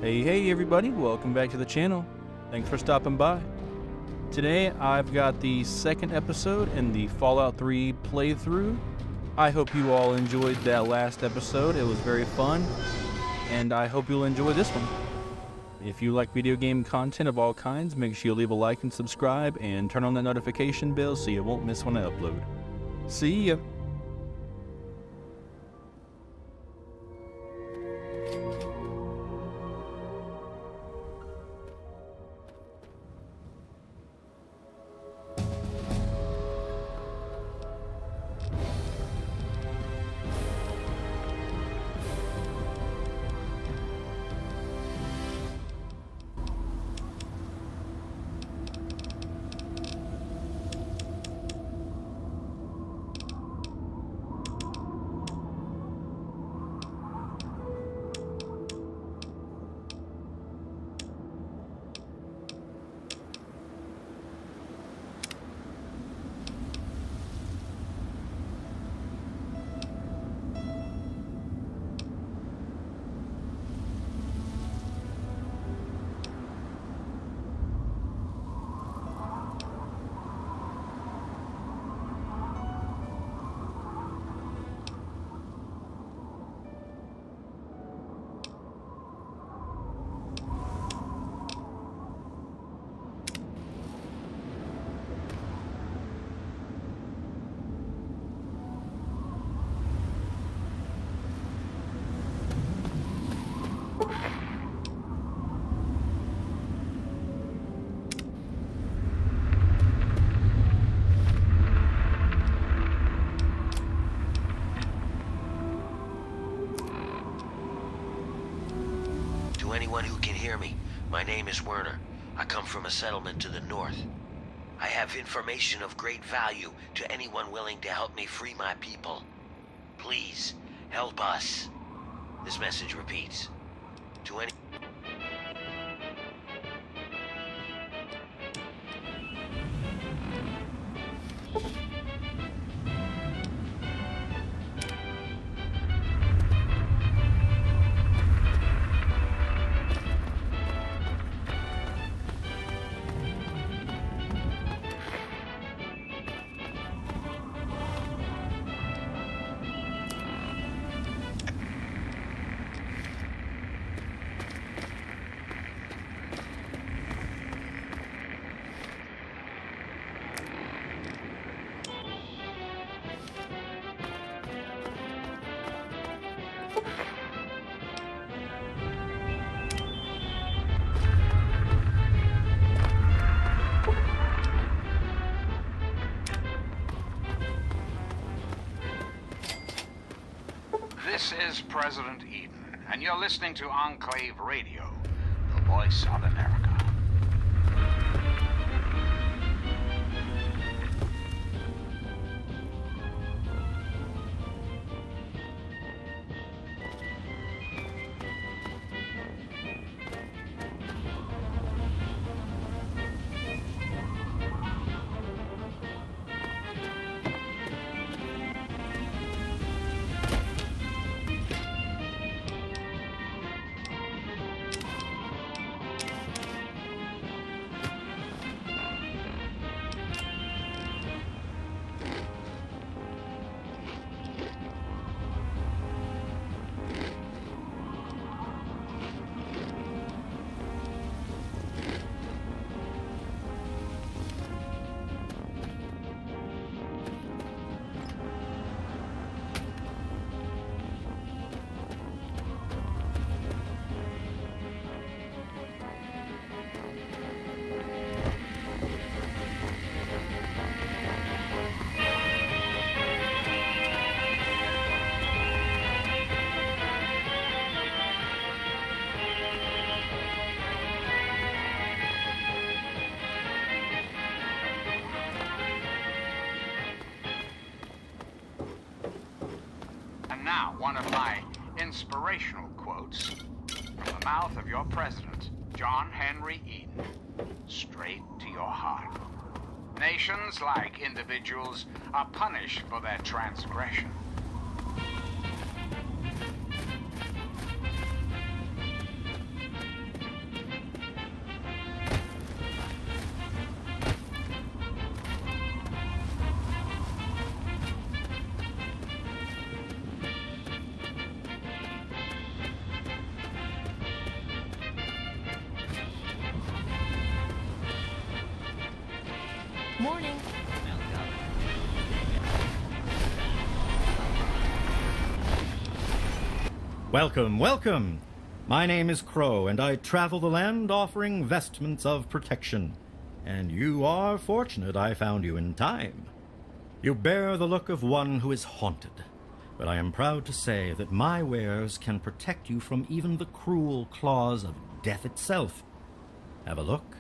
Hey everybody, welcome back to the channel. Thanks for stopping by. Today I've got the second episode in the Fallout 3 playthrough. I hope you all enjoyed that last episode. It was very fun, and I hope you'll enjoy this one. If you like video game content of all kinds, make sure you leave a like and subscribe, and turn on that notification bell so you won't miss when I upload. See ya! Anyone who can hear me, my name is Werner. I come from a settlement to the north. I have information of great value to anyone willing to help me free my people. Please, help us. This message repeats. To any... This is President Eden, and you're listening to Enclave Radio, the voice of America. Now, one of my inspirational quotes from the mouth of your president, John Henry Eden, straight to your heart. Nations, like individuals, are punished for their transgression. Morning. Welcome, welcome! My name is Crow, and I travel the land offering vestments of protection. And you are fortunate I found you in time. You bear the look of one who is haunted, but I am proud to say that my wares can protect you from even the cruel claws of death itself. Have a look.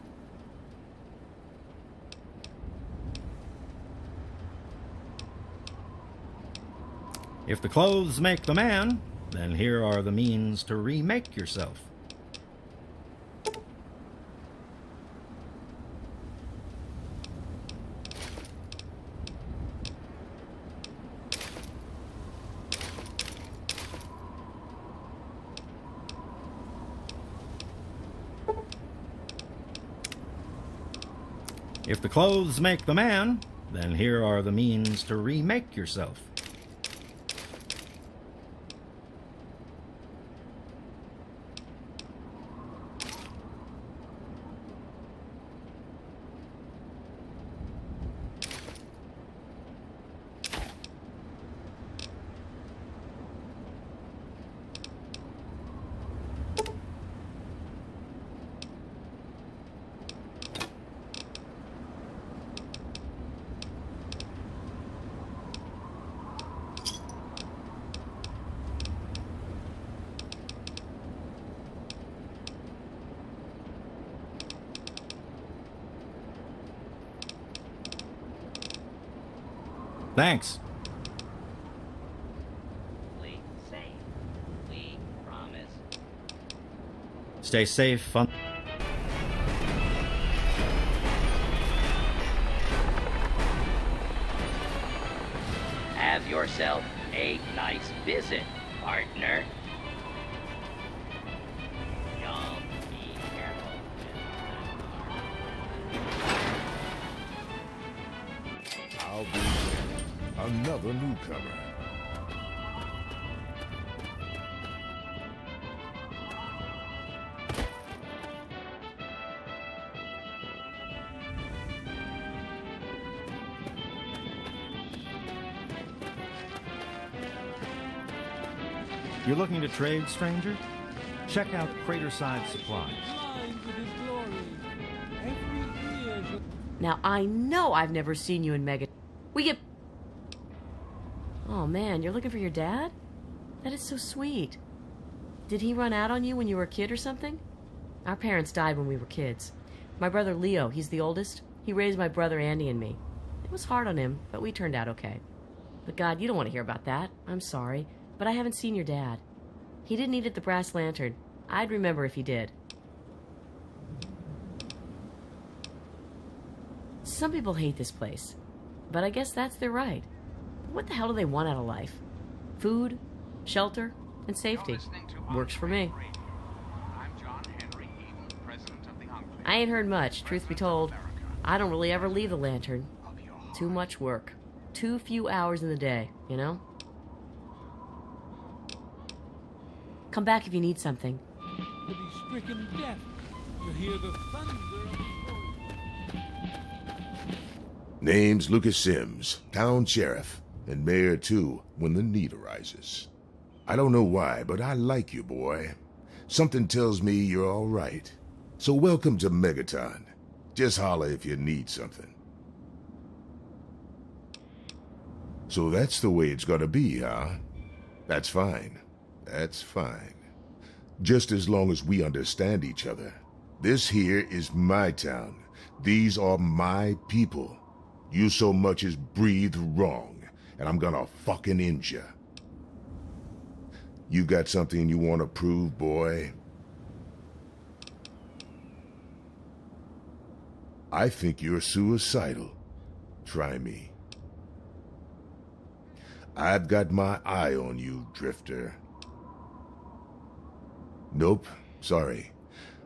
If the clothes make the man, then here are the means to remake yourself. If the clothes make the man, then here are the means to remake yourself. Thanks. Please safe. We promise. Stay safe. Have yourself a nice visit, partner. Y'all be careful. I'll be another newcomer. You're looking to trade, stranger? Check out Craterside Supplies. Now, I know I've never seen you in Megaton. We get... Oh, man, you're looking for your dad? That is so sweet. Did he run out on you when you were a kid or something? Our parents died when we were kids. My brother Leo, he's the oldest. He raised my brother Andy and me. It was hard on him, but we turned out okay. But God, you don't want to hear about that. I'm sorry, but I haven't seen your dad. He didn't eat at the Brass Lantern. I'd remember if he did. Some people hate this place, but I guess that's their right. What the hell do they want out of life? Food, shelter, and safety. Works for me. I ain't heard much, truth be told. I don't really ever leave the Lantern. Too much work. Too few hours in the day, you know? Come back if you need something. To be stricken deaf, to hear the thunder of the foe. Name's Lucas Sims, town sheriff, and mayor too, when the need arises. I don't know why, but I like you, boy. Something tells me you're all right. So welcome to Megaton. Just holler if you need something. So that's the way it's gonna be, huh? That's fine. That's fine. Just as long as we understand each other. This here is my town. These are my people. You so much as breathe wrong, and I'm gonna fucking end ya. You got something you want to prove, boy? I think you're suicidal. Try me. I've got my eye on you, Drifter. Nope, sorry.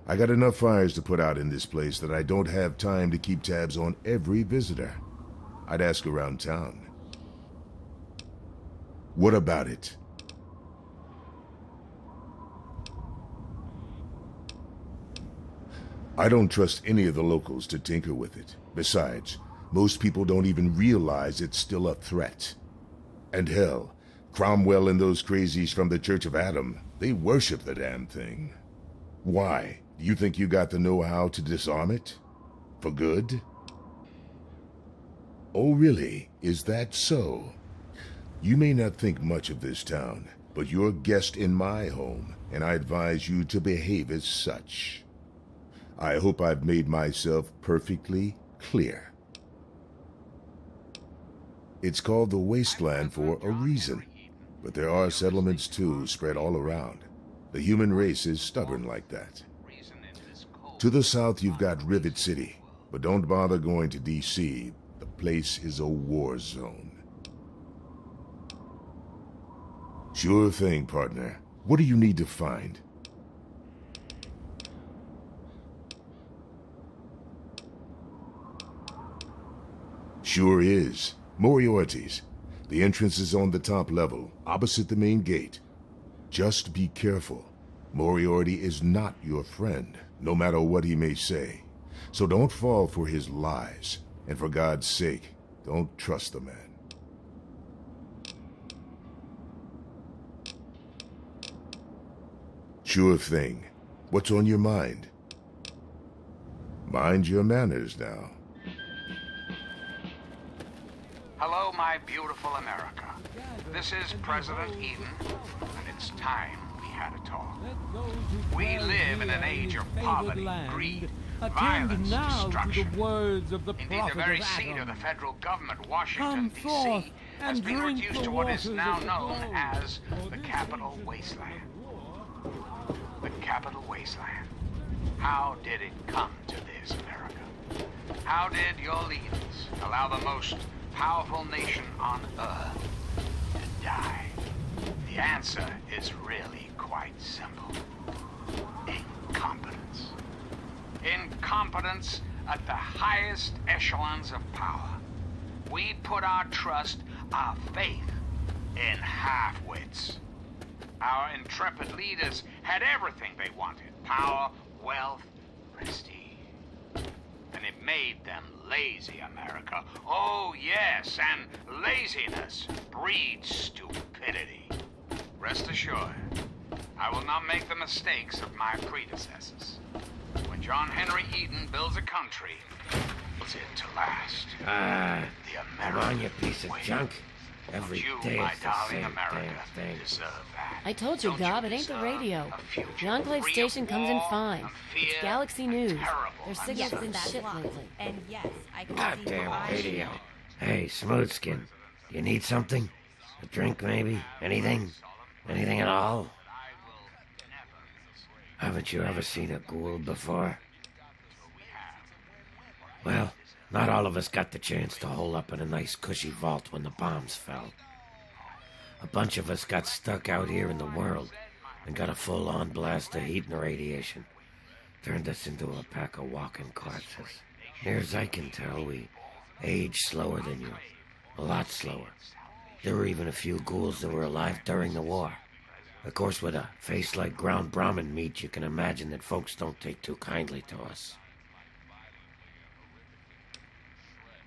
I got enough fires to put out in this place that I don't have time to keep tabs on every visitor. I'd ask around town. What about it? I don't trust any of the locals to tinker with it. Besides, Most people don't even realize it's still a threat. And hell, Cromwell and those crazies from the Church of Adam, they worship the damn thing. Why? Do you think you got the know-how to disarm it? For good? Oh really? Is that so? You may not think much of this town, but you're a guest in my home, and I advise you to behave as such. I hope I've made myself perfectly clear. It's called the Wasteland for a reason, but there are settlements too spread all around. The human race is stubborn like that. To the south you've got Rivet City, but don't bother going to D.C. The place is a war zone. Sure thing, partner. What do you need to find? Sure is. Moriarty's. The entrance is on the top level, opposite the main gate. Just be careful. Moriarty is not your friend, no matter what he may say. So don't fall for his lies. And for God's sake, don't trust the man. Sure thing. What's on your mind? Mind your manners now. Hello, my beautiful America. This is President Eden, and it's time we had a talk. We live in an age of poverty, greed, violence, destruction. Indeed, the very seat of the federal government, Washington, D.C., has been reduced to what is now known as the Capital Wasteland. The Capital Wasteland. How did it come to this, America? How did your leaders allow the most powerful nation on Earth to die? The answer is really quite simple. Incompetence. Incompetence at the highest echelons of power. We put our trust, our faith, in half-wits. Our intrepid leaders had everything they wanted. Power, wealth, prestige. And it made them lazy, America. Oh, yes, and laziness breeds stupidity. Rest assured, I will not make the mistakes of my predecessors. When John Henry Eden builds a country, it's it to last. The Come on, you piece of way. junk. Every You, day my is the darling same America, damn thing. deserve that. I told you, Don't Gob, it ain't the deserve radio. a future The Enclave free station of comes in war, fine. of fear, It's Galaxy and News. terrible Their signal's Yes, been that's shit why. lately. And yes, I can see Goddamn why. radio. Hey, Smoothskin. You need something? A drink, maybe? Anything? Anything at all? Haven't you ever seen a ghoul before? Well, not all of us got the chance to hole up in a nice cushy vault when the bombs fell. A bunch of us got stuck out here in the world and got a full-on blast of heat and radiation. Turned us into a pack of walking corpses. Near as I can tell, we age slower than you. A lot slower. There were even a few ghouls that were alive during the war. Of course, with a face like ground Brahmin meat, you can imagine that folks don't take too kindly to us.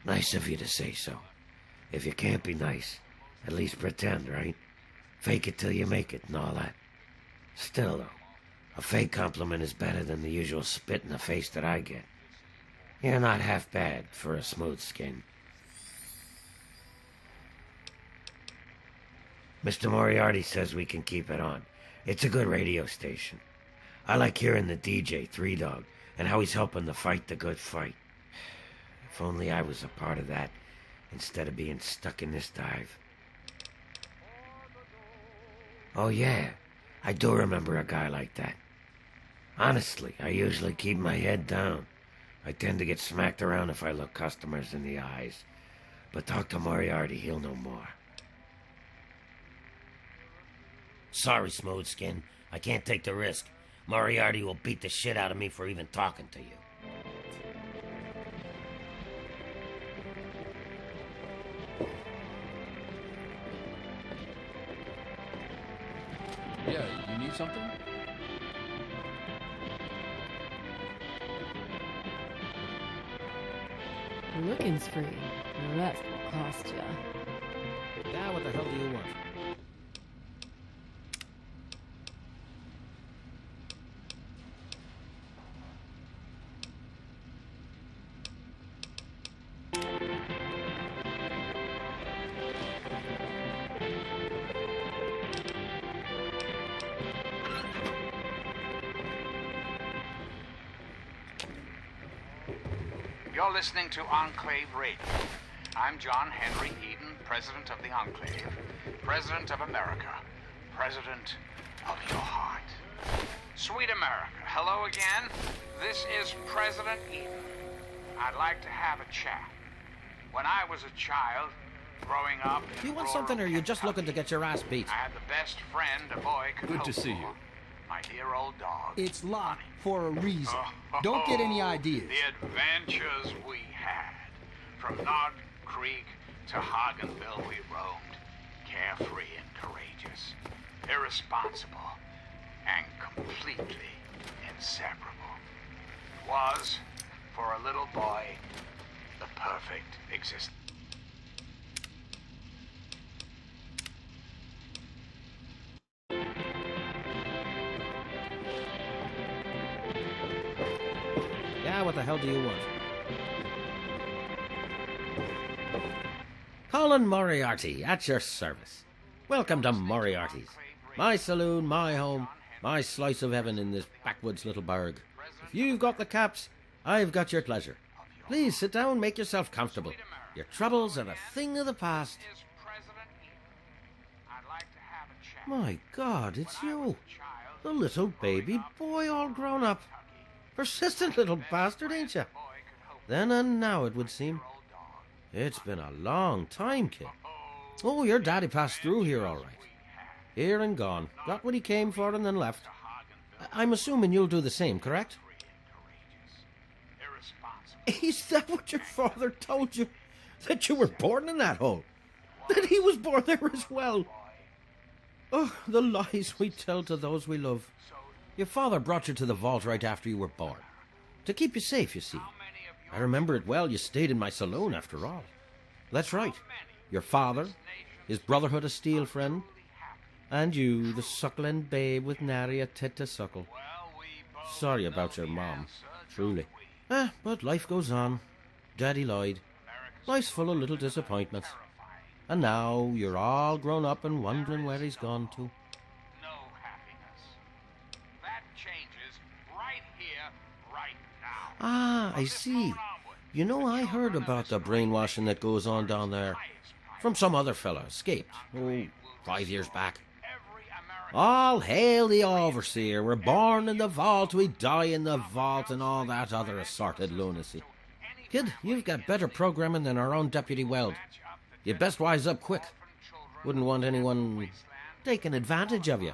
Nice of you to say so. If you can't be nice, at least pretend, right? Fake it till you make it and all that. Still, though, a fake compliment is better than the usual spit in the face that I get. You're not half bad for a smooth skin. Mr. Moriarty says we can keep it on. It's a good radio station. I like hearing the DJ, Three Dog, and how he's helping to fight the good fight. If only I was a part of that, instead of being stuck in this dive. Oh yeah, I do remember a guy like that. Honestly, I usually keep my head down. I tend to get smacked around if I look customers in the eyes. But talk to Moriarty, he'll know more. Sorry, Smoothskin. I can't take the risk. Moriarty will beat the shit out of me for even talking to you. Yeah, you need something? Looking's free. The rest will cost ya. Yeah, what the hell do you want? You're listening to Enclave Radio. I'm John Henry Eden, President of the Enclave, President of America, President of your heart. Sweet America, hello again. This is President Eden. I'd like to have a chat. When I was a child, growing up in Do you want rural something, or are you just Kentucky, looking to get your ass beat? I had the best friend a boy could Good hope to see for. you. My dear old dog. It's locked for a reason. Don't get any ideas. The adventures we had. From Nod Creek to Hagenville we roamed. Carefree and courageous. Irresponsible. And completely inseparable. It was, for a little boy, the perfect existence. Yeah, what the hell do you want? Colin Moriarty, at your service. Welcome to Moriarty's. My saloon, my home, my slice of heaven in this backwoods little burg. If you've got the caps, I've got your pleasure. Please sit down, make yourself comfortable. Your troubles are a thing of the past. My God, it's you. The little baby boy all grown up. Persistent little bastard, ain't you? Then and now, it would seem. It's been a long time, kid. Oh, your daddy passed through here all right. Here and gone. Got what he came for and then left. I'm assuming you'll do the same, correct? Is that what your father told you? That you were born in that hole? That he was born there as well? Oh, the lies we tell to those we love. Your father brought you to the vault right after you were born. To keep you safe, you see. I remember it well. You stayed in my saloon, after all. That's right. Your father, his Brotherhood of Steel friend, and you, the suckling babe with nary a tit to suckle. Sorry about your mom, truly. But life goes on. Daddy lied. Life's full of little disappointments. And now you're all grown up and wondering where he's gone to. Ah, I see. You know, I heard about the brainwashing that goes on down there. From some other fella, escaped. 5 years back. All hail the overseer. We're born in the vault, we die in the vault, and all that other assorted lunacy. Kid, you've got better programming than our own Deputy Weld. You'd best wise up quick. Wouldn't want anyone taking advantage of you,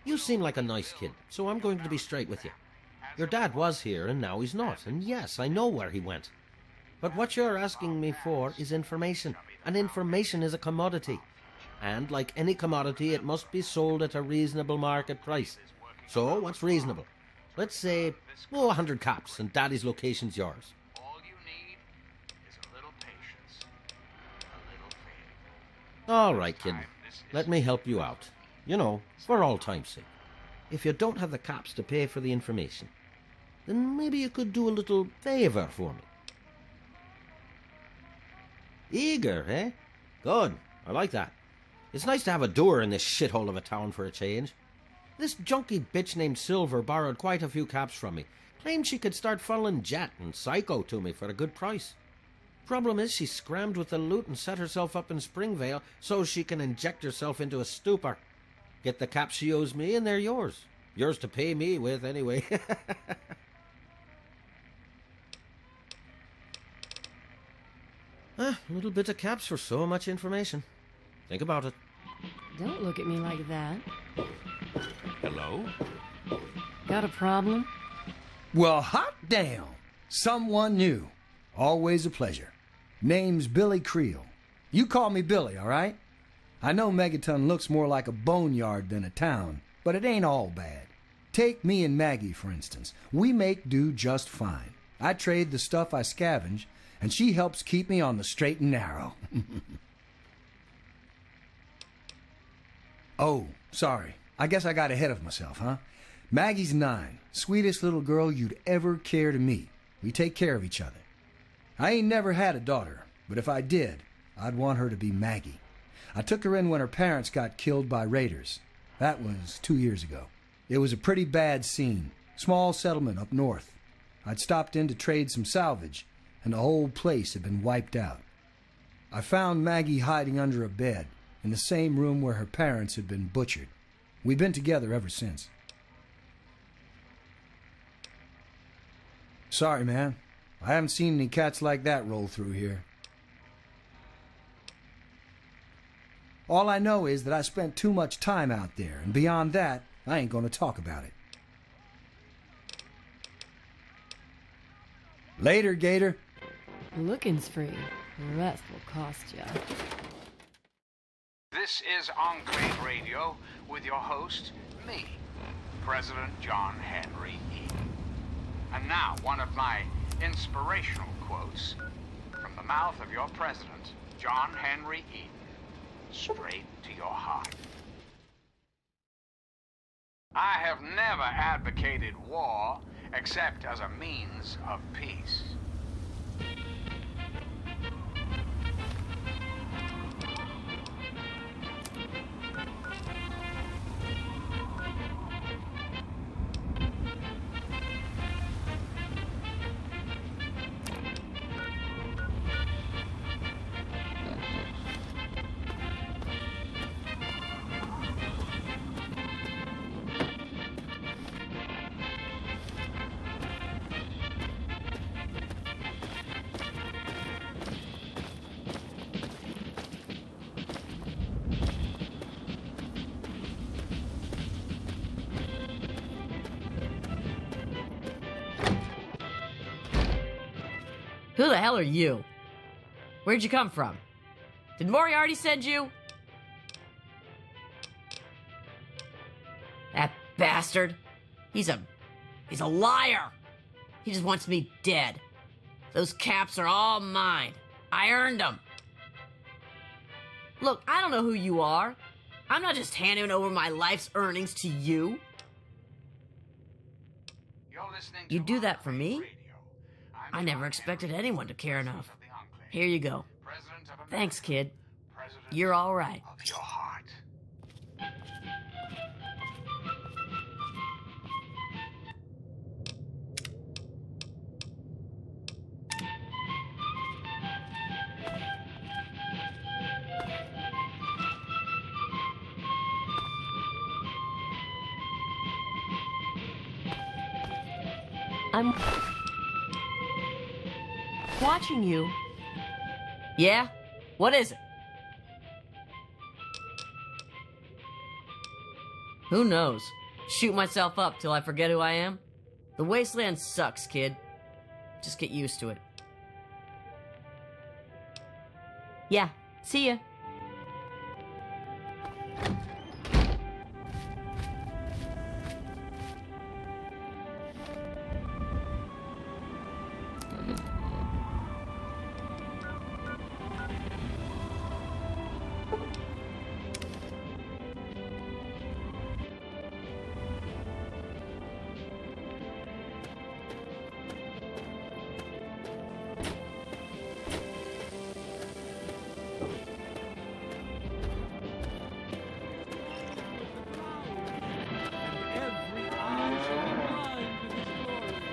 You seem like a nice kid, so I'm going to be straight with you. Your dad was here, and now he's not, and yes, I know where he went. But what you're asking me for is information, and information is a commodity. And like any commodity, it must be sold at a reasonable market price. So, what's reasonable? Let's say, 100 caps, and Daddy's location's yours. All right, kid. Let me help you out. You know, for all time's sake. If you don't have the caps to pay for the information, then maybe you could do a little favour for me. Eager, eh? Good. I like that. It's nice to have a doer in this shithole of a town for a change. This junky bitch named Silver borrowed quite a few caps from me. Claimed she could start funneling Jet and Psycho to me for a good price. Problem is, she scrammed with the loot and set herself up in Springvale so she can inject herself into a stupor. Get the caps she owes me and they're yours. Yours to pay me with, anyway. A little bit of caps for so much information. Think about it. Don't look at me like that. Hello? Got a problem? Well, hot damn! Someone new. Always a pleasure. Name's Billy Creel. You call me Billy, all right? I know Megaton looks more like a boneyard than a town, but it ain't all bad. Take me and Maggie, for instance. We make do just fine. I trade the stuff I scavenge, and she helps keep me on the straight and narrow. Oh, sorry. I guess I got ahead of myself, huh? Maggie's 9. Sweetest little girl you'd ever care to meet. We take care of each other. I ain't never had a daughter, but if I did, I'd want her to be Maggie. I took her in when her parents got killed by raiders. That was 2 years ago. It was a pretty bad scene. Small settlement up north. I'd stopped in to trade some salvage, and the whole place had been wiped out. I found Maggie hiding under a bed in the same room where her parents had been butchered. We've been together ever since. Sorry, man. I haven't seen any cats like that roll through here. All I know is that I spent too much time out there, and beyond that, I ain't gonna talk about it. Later, Gator. Looking's free. The rest will cost ya. This is Enclave Radio with your host, me, President John Henry Eden. And now, one of my inspirational quotes from the mouth of your president, John Henry Eden, straight to your heart. I have never advocated war except as a means of peace. Who the hell are you? Where'd you come from? Did Moriarty send you? That bastard. He's a liar. He just wants me dead. Those caps are all mine. I earned them. Look, I don't know who you are. I'm not just handing over my life's earnings to you. You do that for me? I never expected anyone to care enough. Here you go. Thanks, kid. You're all right. Of your heart. I'm watching you. Yeah? What is it? Who knows? Shoot myself up till I forget who I am? The wasteland sucks, kid. Just get used to it. Yeah, see ya. Every eye shall be blind with his glory.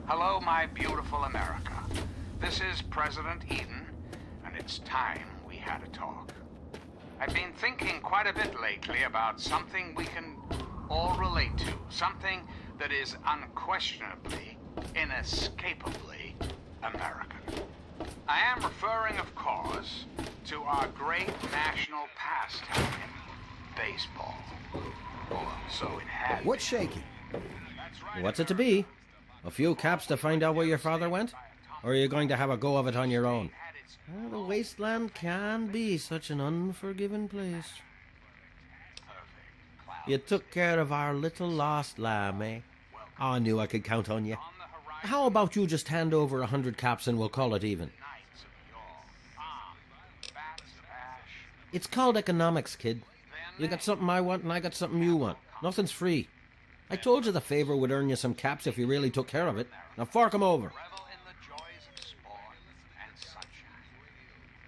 Hello, my beautiful America. This is President Eden, and it's time we had a talk. I've been thinking quite a bit lately about something we can all relate to, something that is unquestionably, inescapably American. I am referring, of course, to our great national pastime, baseball. Or so it had. What's shaking? What's it to be? A few caps to find out where your father went? Or are you going to have a go of it on your own? The wasteland can be such an unforgiving place. You took care of our little lost lamb, eh? Oh, I knew I could count on you. How about you just hand over 100 caps and we'll call it even? It's called economics, kid. You got something I want and I got something you want. Nothing's free. I told you the favor would earn you some caps if you really took care of it. Now fork 'em over.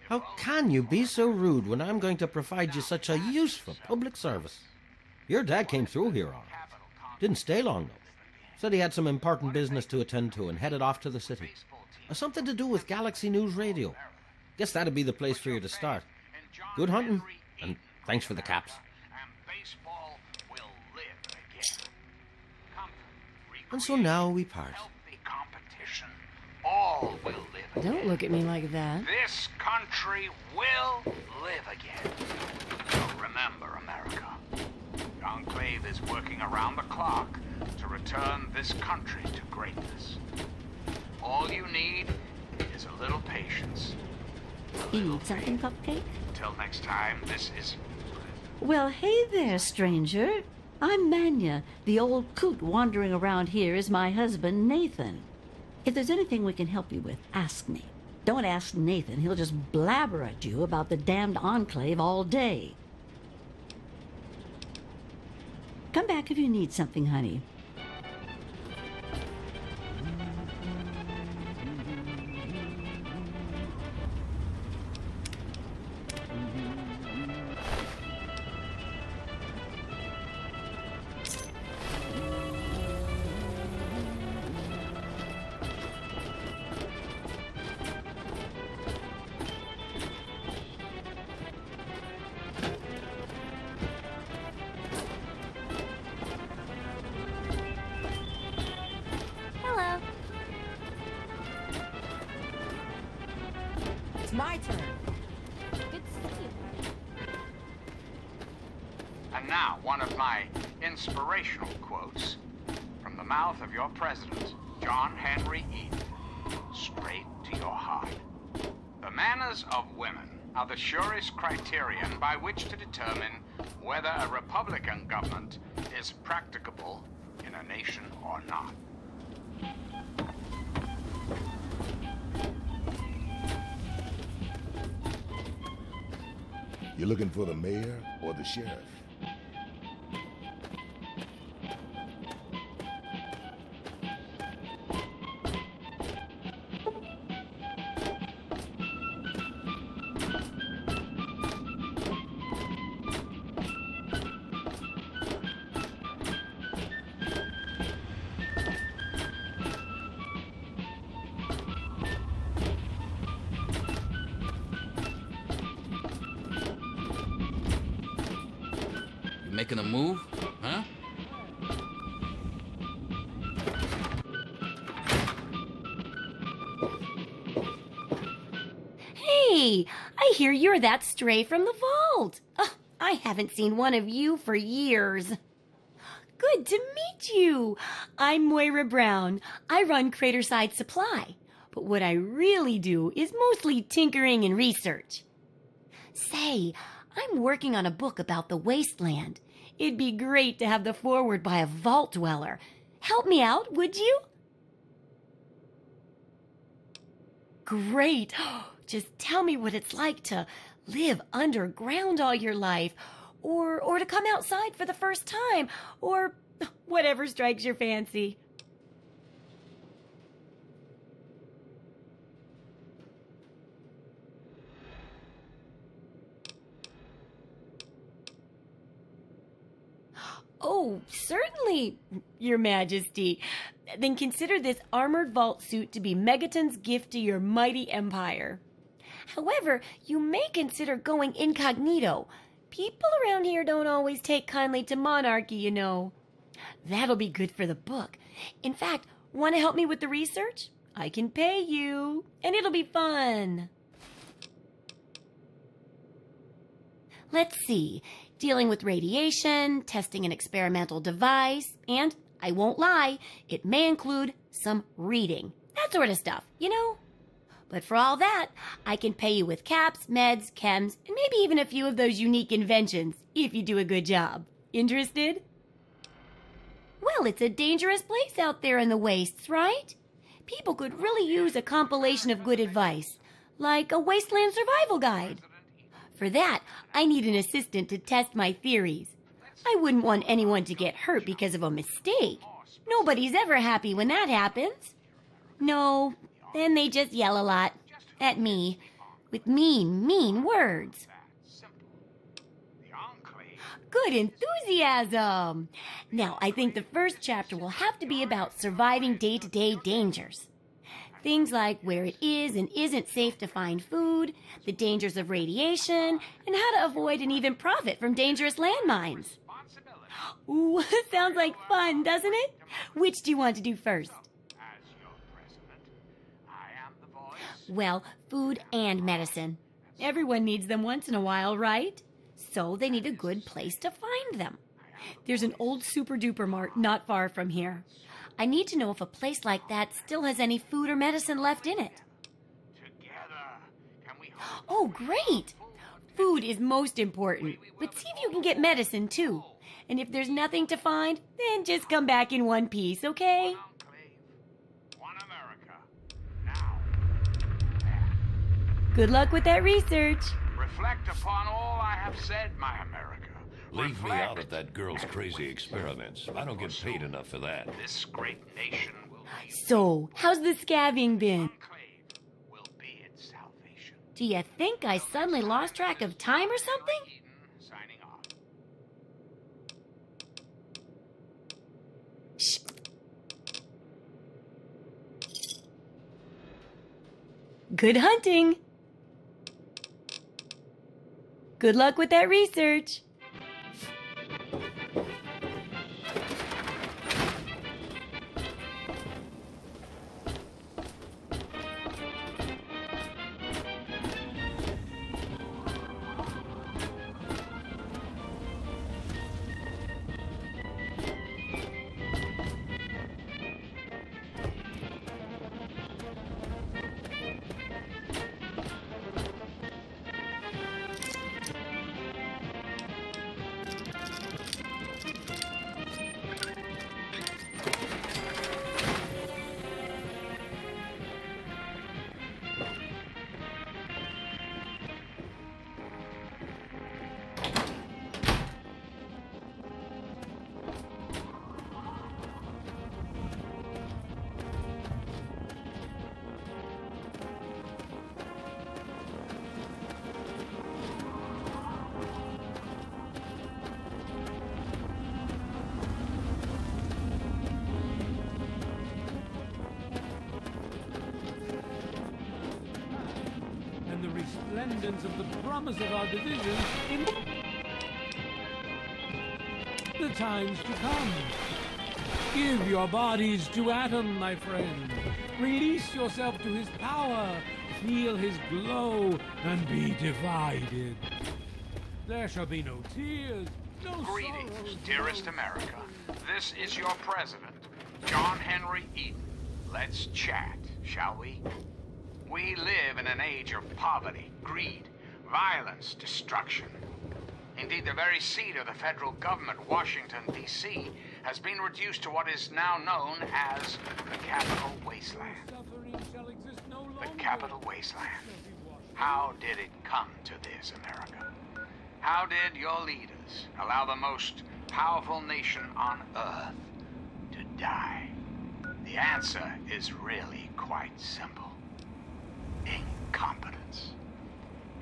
How can you be so rude when I'm going to provide you such a useful public service? Your dad came through here all right. Didn't stay long, though. Said he had some important business to attend to and headed off to the city. Something to do with Galaxy News Radio. Guess that'd be the place for you to start. Good hunting, and thanks for the caps. And so now we part. All will live again. Don't look at me like that. This country will live again. So remember, America, the Enclave is working around the clock to return this country to greatness. All you need is a little patience. You need something, Cupcake? Till next time, this is... Well, hey there, stranger. I'm Manya. The old coot wandering around here is my husband, Nathan. If there's anything we can help you with, ask me. Don't ask Nathan. He'll just blabber at you about the damned Enclave all day. Come back if you need something, honey. It's my turn. Good to see you. And now, one of my inspirational quotes from the mouth of your president, John Henry Eden, straight to your heart. The manners of women are the surest criterion by which to determine whether a Republican government is practicable in a nation or not. You looking for the mayor or the sheriff? Making a move, huh? Hey, I hear you're that stray from the vault. I haven't seen one of you for years. Good to meet you. I'm Moira Brown. I run Craterside Supply, but what I really do is mostly tinkering and research. Say, I'm working on a book about the wasteland. It'd be great to have the foreword by a vault dweller. Help me out, would you? Great. Just tell me what it's like to live underground all your life, or to come outside for the first time, or whatever strikes your fancy. Oh, certainly, Your Majesty. Then consider this armored vault suit to be Megaton's gift to your mighty empire. However, you may consider going incognito. People around here don't always take kindly to monarchy, you know. That'll be good for the book. In fact, want to help me with the research? I can pay you, and it'll be fun. Let's see. dealing with radiation, testing an experimental device, and, I won't lie, it may include some reading. That sort of stuff, you know? But for all that, I can pay you with caps, meds, chems, and maybe even a few of those unique inventions, if you do a good job. Interested? Well, it's a dangerous place out there in the wastes, right? People could really use a compilation of good advice, like a wasteland survival guide. For that, I need an assistant to test my theories. I wouldn't want anyone to get hurt because of a mistake. Nobody's ever happy when that happens. No, then they just yell a lot at me with mean words. Good enthusiasm! Now, I think the first chapter will have to be about surviving day-to-day dangers. Things like where it is and isn't safe to find food, the dangers of radiation, and how to avoid and even profit from dangerous landmines. Ooh, sounds like fun, doesn't it? Which do you want to do first? Well, food and medicine. Everyone needs them once in a while, right? So they need a good place to find them. There's an old Super-Duper Mart not far from here. I need to know if a place like that still has any food or medicine left in it. Oh, great! Food is most important, but see if you can get medicine too. And if there's nothing to find, then just come back in one piece, okay? Good luck with that research. Reflect upon all I have said, my America. Leave me out of that girl's crazy experiments. I don't get paid enough for that. This great nation will be... So, how's the scabbing been? Do you think I suddenly lost track of time or something? Shh. Good hunting. Good luck with that research. Resplendence of the promise of our division in the times to come. Give your bodies to Atom, my friend. Release yourself to his power. Feel his glow and be divided. There shall be no tears, no Greetings, sorrows, dearest America. This is your president, John Henry Eden. Let's chat, shall we? We live in an age of poverty, greed, violence, destruction. Indeed, the very seat of the federal government, Washington, D.C., has been reduced to what is now known as the Capital Wasteland. The Capital Wasteland. How did it come to this, America? How did your leaders allow the most powerful nation on Earth to die? The answer is really quite simple. Incompetence.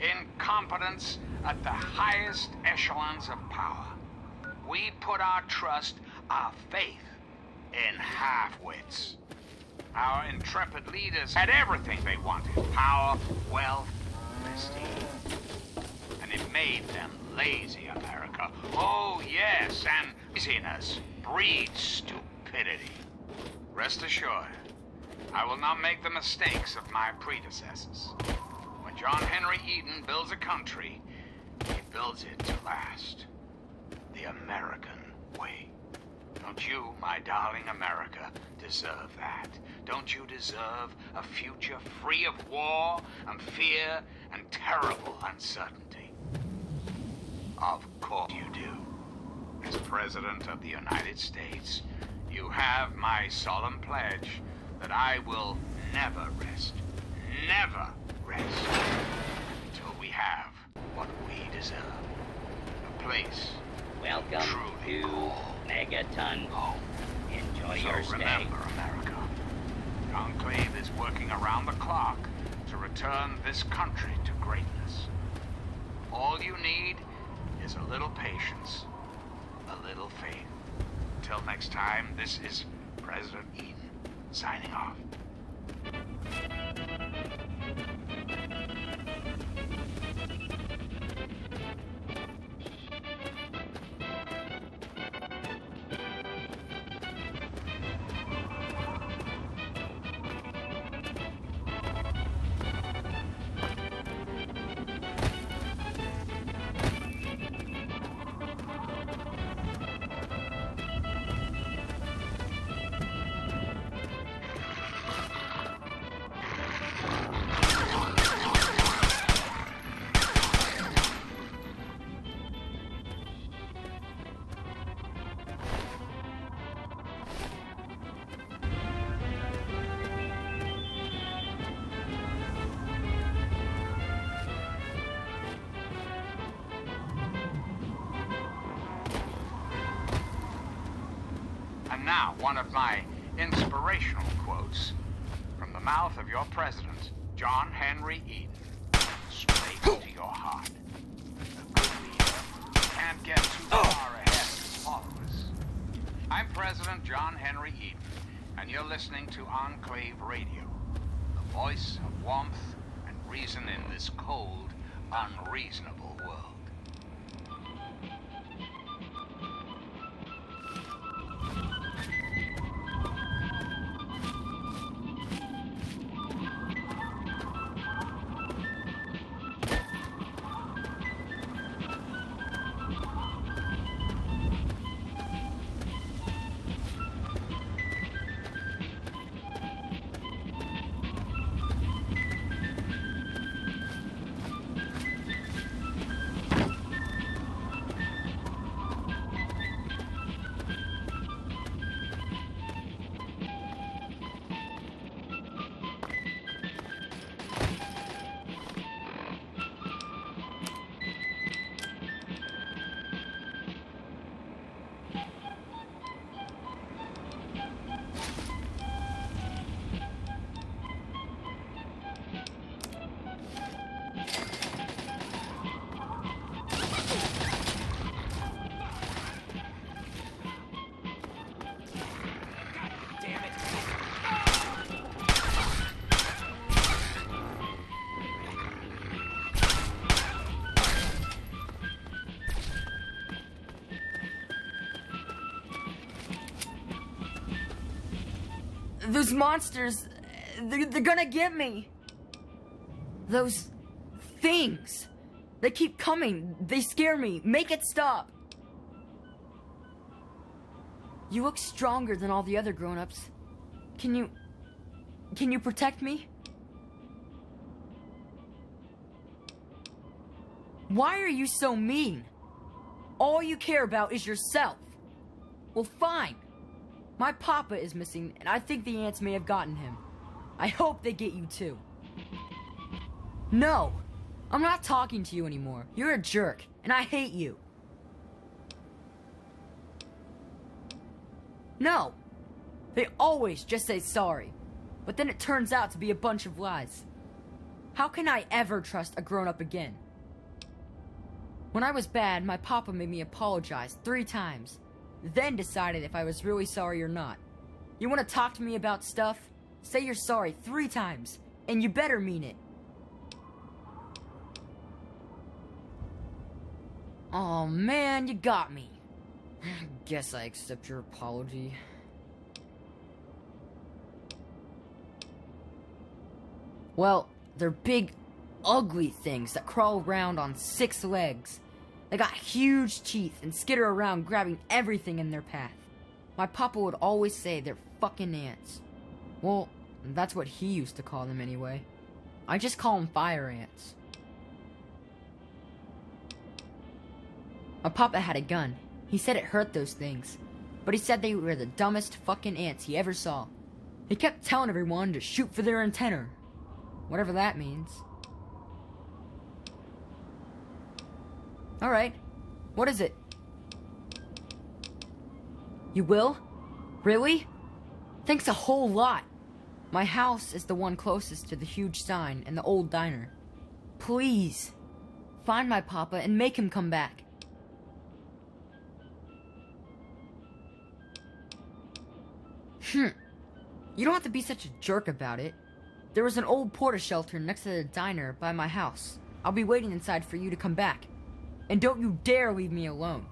Incompetence at the highest echelons of power. We put our trust, our faith, in half-wits. Our intrepid leaders had everything they wanted. Power, wealth, prestige. And it made them lazy, America. Oh, yes, and laziness breeds stupidity. Rest assured, I will not make the mistakes of my predecessors. When John Henry Eden builds a country, he builds it to last. the American way. Don't you, my darling America, deserve that? Don't you deserve a future free of war and fear and terrible uncertainty? Of course you do. As President of the United States, you have my solemn pledge that I will never rest until we have what we deserve. A place Welcome truly to Megaton. home. Enjoy So your stay. remember, America, the Enclave is working around the clock to return this country to greatness. All you need is a little patience, a little faith. Until next time, this is President Eden signing off. And now, one of my inspirational quotes from the mouth of your president, John Henry Eden, straight to your heart. A good leader can't get too far ahead of his followers. I'm President John Henry Eden, and you're listening to Enclave Radio, the voice of warmth and reason in this cold, unreasonable world. Those monsters, they're gonna get me. Those things, they keep coming. They scare me. Make it stop. You look stronger than all the other grown-ups. Can you protect me? Why are you so mean? All you care about is yourself. Well, fine. My papa is missing, and I think the ants may have gotten him. I hope they get you too. No, I'm not talking to you anymore. You're a jerk, and I hate you. No, they always just say sorry, but then it turns out to be a bunch of lies. How can I ever trust a grown-up again? When I was bad, my papa made me apologize 3 times. Then decided if I was really sorry or not. You want to talk to me about stuff? Say you're sorry 3 times, and you better mean it. Oh man, you got me. Guess I accept your apology. Well, they're big, ugly things that crawl around on 6 legs. They got huge teeth and skitter around grabbing everything in their path. My papa would always say they're fucking ants. Well, that's what he used to call them anyway. I just call them fire ants. My papa had a gun. He said it hurt those things. But he said they were the dumbest fucking ants he ever saw. He kept telling everyone to shoot for their antenna. Whatever that means. Alright. What is it? You will? Really? Thanks a whole lot. My house is the one closest to the huge sign and the old diner. Please, find my papa and make him come back. You don't have to be such a jerk about it. There was an old porta shelter next to the diner by my house. I'll be waiting inside for you to come back. And don't you dare leave me alone.